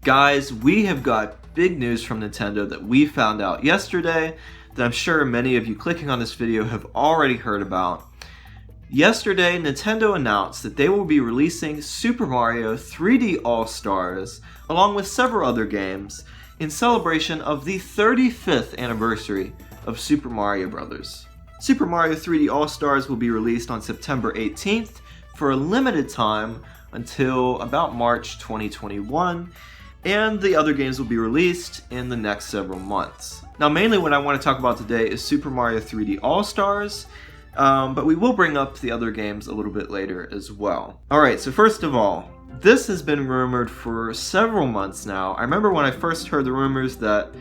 Guys, we have got big news from Nintendo that we found out yesterday that I'm sure many of you clicking on this video have already heard about. Yesterday, Nintendo announced that they will be releasing Super Mario 3D All-Stars along with several other games in celebration of the 35th anniversary of Super Mario Bros. Super Mario 3D All-Stars will be released on September 18th for a limited time until about March 2021. And the other games will be released in the next several months. Now mainly what I want to talk about today is Super Mario 3D All-Stars, but we will bring up the other games a little bit later as well. Alright, so first of all, this has been rumored for several months now. I remember when I first heard the rumors that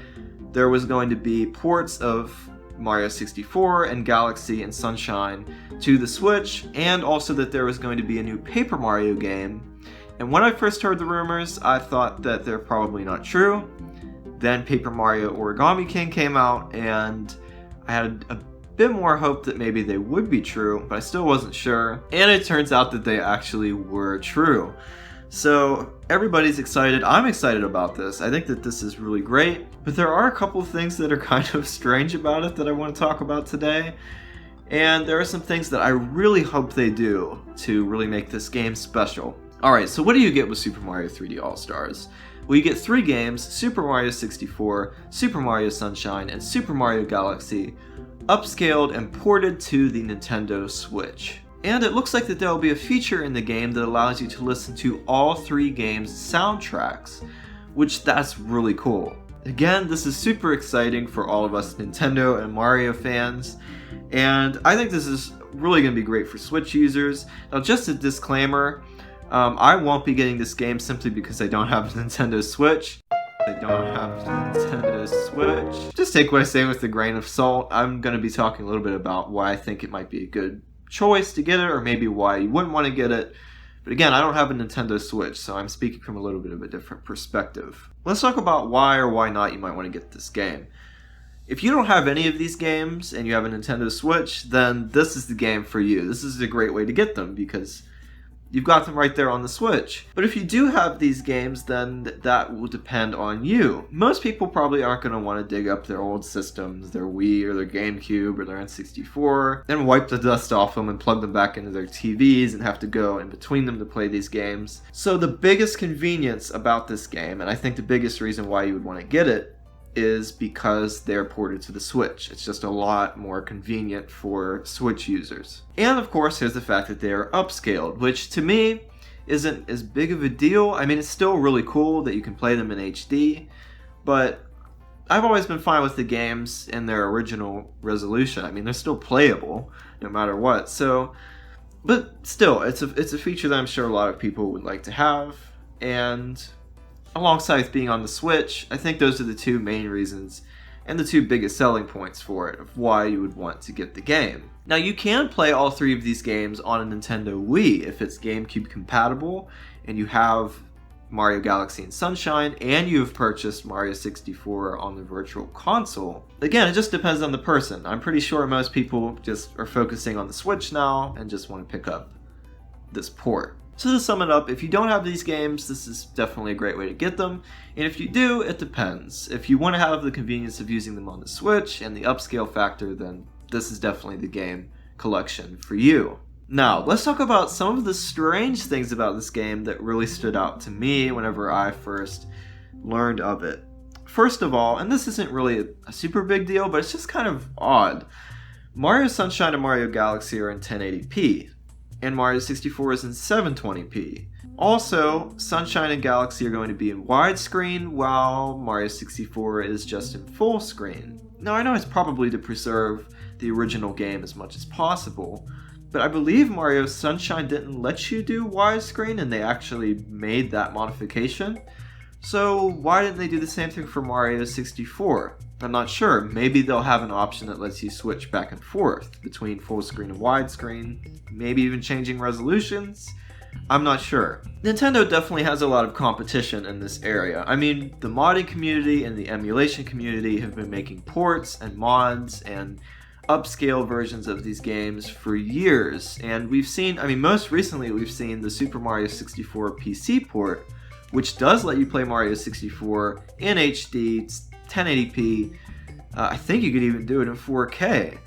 there was going to be ports of Mario 64 and Galaxy and Sunshine to the Switch, and also that there was going to be a new Paper Mario game. And when I first heard the rumors, I thought that they're probably not true. Then Paper Mario Origami King came out, and I had a bit more hope that maybe they would be true, but I still wasn't sure. And it turns out that they actually were true. So everybody's excited. I'm excited about this. I think that this is really great. But there are a couple of things that are kind of strange about it that I want to talk about today. And there are some things that I really hope they do to really make this game special. Alright, so what do you get with Super Mario 3D All-Stars? Well, you get 3 games, Super Mario 64, Super Mario Sunshine, and Super Mario Galaxy, upscaled and ported to the Nintendo Switch. And it looks like that there will be a feature in the game that allows you to listen to all 3 games' soundtracks, which that's really cool. Again, this is super exciting for all of us Nintendo and Mario fans, and I think this is really going to be great for Switch users. Now, just a disclaimer, I won't be getting this game simply because I don't have a Nintendo Switch. Just take what I say with a grain of salt. I'm going to be talking a little bit about why I think it might be a good choice to get it, or maybe why you wouldn't want to get it. But again, I don't have a Nintendo Switch, so I'm speaking from a little bit of a different perspective. Let's talk about why or why not you might want to get this game. If you don't have any of these games and you have a Nintendo Switch, then this is the game for you. This is a great way to get them because you've got them right there on the Switch. But if you do have these games, then that will depend on you. Most people probably aren't going to want to dig up their old systems, their Wii or their GameCube or their N64, and wipe the dust off them and plug them back into their TVs and have to go in between them to play these games. So the biggest convenience about this game, and I think the biggest reason why you would want to get it, is because they're ported to the Switch. It's just a lot more convenient for Switch users. And of course, there's the fact that they are upscaled, which to me isn't as big of a deal. I mean, it's still really cool that you can play them in HD, but I've always been fine with the games in their original resolution. I mean, they're still playable no matter what. So, but still, it's a feature that I'm sure a lot of people would like to have, and alongside with being on the Switch, I think those are the 2 main reasons and the 2 biggest selling points for it of why you would want to get the game. Now, you can play all 3 of these games on a Nintendo Wii if it's GameCube compatible and you have Mario Galaxy and Sunshine and you've purchased Mario 64 on the Virtual Console. Again, it just depends on the person. I'm pretty sure most people just are focusing on the Switch now and just want to pick up this port. So to sum it up, if you don't have these games, this is definitely a great way to get them. And if you do, it depends. If you want to have the convenience of using them on the Switch and the upscale factor, then this is definitely the game collection for you. Now, let's talk about some of the strange things about this game that really stood out to me whenever I first learned of it. First of all, and this isn't really a super big deal, but it's just kind of odd, Mario Sunshine and Mario Galaxy are in 1080p. And Mario 64 is in 720p. Also, Sunshine and Galaxy are going to be in widescreen, while Mario 64 is just in full screen. Now, I know it's probably to preserve the original game as much as possible, but I believe Mario Sunshine didn't let you do widescreen, and they actually made that modification. So why didn't they do the same thing for Mario 64? I'm not sure. Maybe they'll have an option that lets you switch back and forth between full screen and widescreen, maybe even changing resolutions. I'm not sure. Nintendo definitely has a lot of competition in this area. I mean, the modding community and the emulation community have been making ports and mods and upscale versions of these games for years. And we've seen, most recently we've seen the Super Mario 64 PC port, which does let you play Mario 64 in HD, 1080p. I think you could even do it in 4K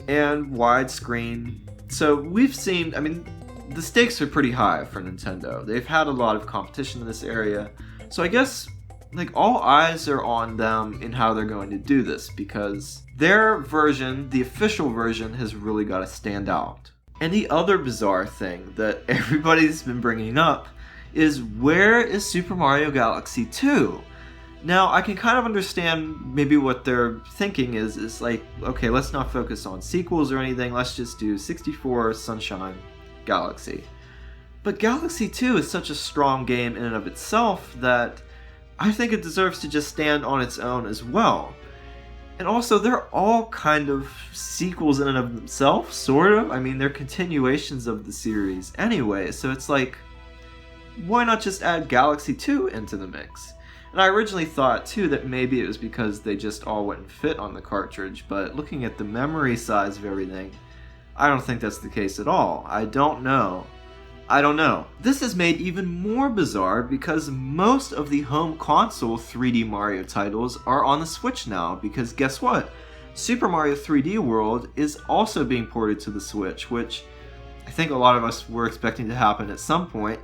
and widescreen. So we've seen, I mean, the stakes are pretty high for Nintendo. They've had a lot of competition in this area. So I guess like all eyes are on them in how they're going to do this, because their version, the official version, has really got to stand out. And the other bizarre thing that everybody's been bringing up is, where is Super Mario Galaxy 2? Now, I can kind of understand maybe what they're thinking is like, okay, let's not focus on sequels or anything, let's just do 64 Sunshine Galaxy. But Galaxy 2 is such a strong game in and of itself that I think it deserves to just stand on its own as well. And also, they're all kind of sequels in and of themselves, sort of. I mean, they're continuations of the series anyway, so it's like, why not just add Galaxy 2 into the mix? And I originally thought, too, that maybe it was because they just all wouldn't fit on the cartridge, but looking at the memory size of everything, I don't think that's the case at all. I don't know. This is made even more bizarre because most of the home console 3D Mario titles are on the Switch now, because guess what? Super Mario 3D World is also being ported to the Switch, which I think a lot of us were expecting to happen at some point,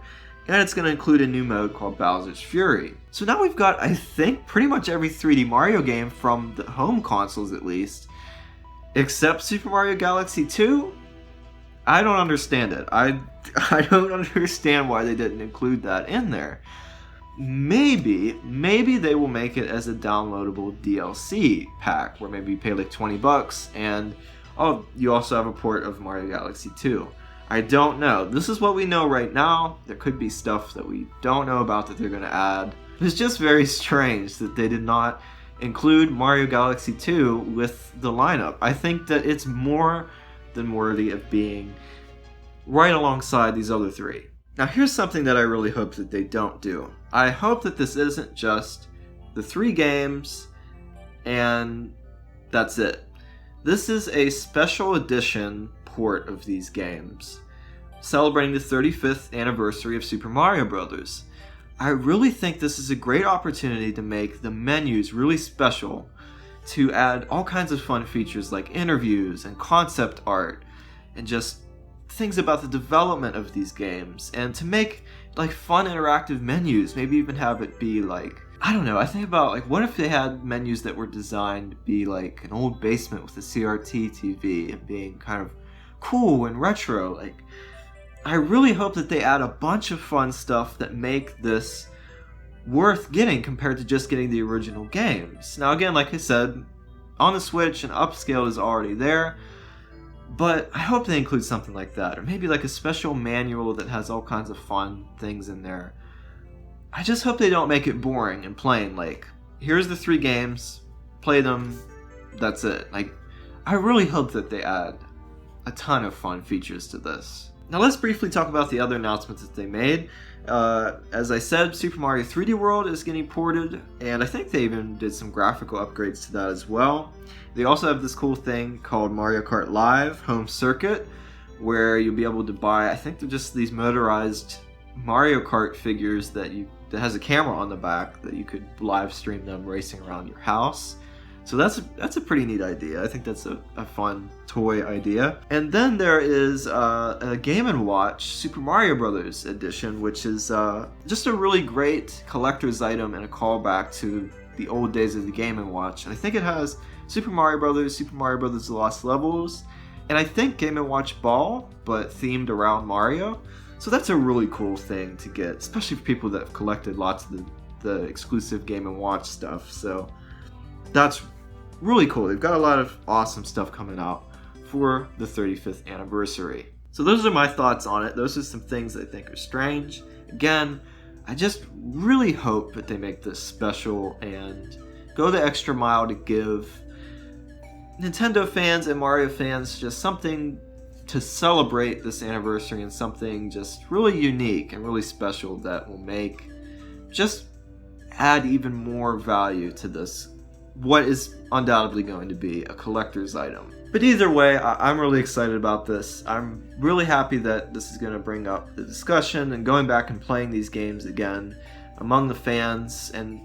and it's going to include a new mode called Bowser's Fury. So now we've got, I think, pretty much every 3D Mario game from the home consoles at least, except Super Mario Galaxy 2? I don't understand it. I don't understand why they didn't include that in there. Maybe they will make it as a downloadable DLC pack, where maybe you pay like $20 and, oh, you also have a port of Mario Galaxy 2. I don't know. This is what we know right now. There could be stuff that we don't know about that they're going to add. It's just very strange that they did not include Mario Galaxy 2 with the lineup. I think that it's more than worthy of being right alongside these other three. Now here's something that I really hope that they don't do. I hope that this isn't just the 3 games and that's it. This is a special edition port of these games, celebrating the 35th anniversary of Super Mario Bros. I really think this is a great opportunity to make the menus really special, to add all kinds of fun features like interviews and concept art and just things about the development of these games, and to make like fun interactive menus. Maybe even have it be like, I don't know, I think about like, what if they had menus that were designed to be like an old basement with a CRT TV and being kind of cool and retro. Like, I really hope that they add a bunch of fun stuff that make this worth getting compared to just getting the original games. Now again, like I said, on the Switch an upscale is already there, but I hope they include something like that, or maybe like a special manual that has all kinds of fun things in there. I just hope they don't make it boring and plain, like, here's the 3 games, play them, that's it. Like, I really hope that they add a ton of fun features to this. Now let's briefly talk about the other announcements that they made. As I said, Super Mario 3D World is getting ported, and I think they even did some graphical upgrades to that as well. They also have this cool thing called Mario Kart Live Home Circuit, where you'll be able to buy, I think they're just these motorized Mario Kart figures that has a camera on the back that you could live stream them racing around your house. So that's a pretty neat idea. I think that's a fun toy idea. And then there is a Game & Watch Super Mario Bros. Edition, which is just a really great collector's item and a callback to the old days of the Game & Watch. And I think it has Super Mario Bros., Super Mario Bros. The Lost Levels, and I think Game & Watch Ball, but themed around Mario. So that's a really cool thing to get, especially for people that have collected lots of the exclusive Game & Watch stuff. So that's really cool. They've got a lot of awesome stuff coming out for the 35th anniversary. So those are my thoughts on it. Those are some things I think are strange. Again, I just really hope that they make this special and go the extra mile to give Nintendo fans and Mario fans just something to celebrate this anniversary, and something just really unique and really special that will just add even more value to this, what is undoubtedly going to be a collector's item. But either way, I'm really excited about this. I'm really happy that this is going to bring up the discussion and going back and playing these games again. among the fans, and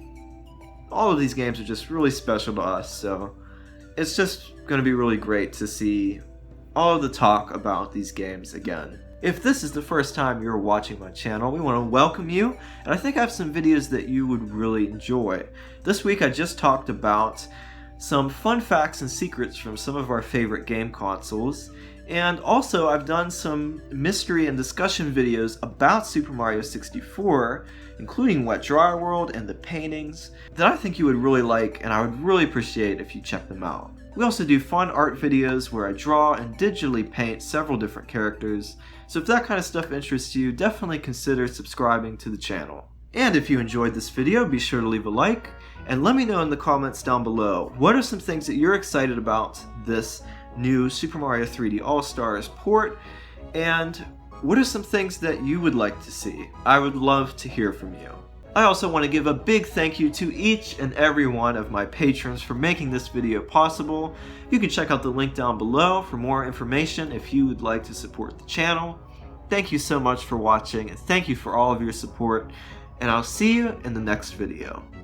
all of these games are just really special to us, so it's just going to be really great to see all of the talk about these games again. If this is the first time you're watching my channel, we want to welcome you, and I think I have some videos that you would really enjoy. This week I just talked about some fun facts and secrets from some of our favorite game consoles, and also I've done some mystery and discussion videos about Super Mario 64, including Wet Dry World and the paintings, that I think you would really like, and I would really appreciate if you check them out. We also do fun art videos where I draw and digitally paint several different characters, so if that kind of stuff interests you, definitely consider subscribing to the channel. And if you enjoyed this video, be sure to leave a like, and let me know in the comments down below, what are some things that you're excited about this new Super Mario 3D All-Stars port, and what are some things that you would like to see? I would love to hear from you. I also want to give a big thank you to each and every one of my patrons for making this video possible. You can check out the link down below for more information if you would like to support the channel. Thank you so much for watching, and thank you for all of your support, and I'll see you in the next video.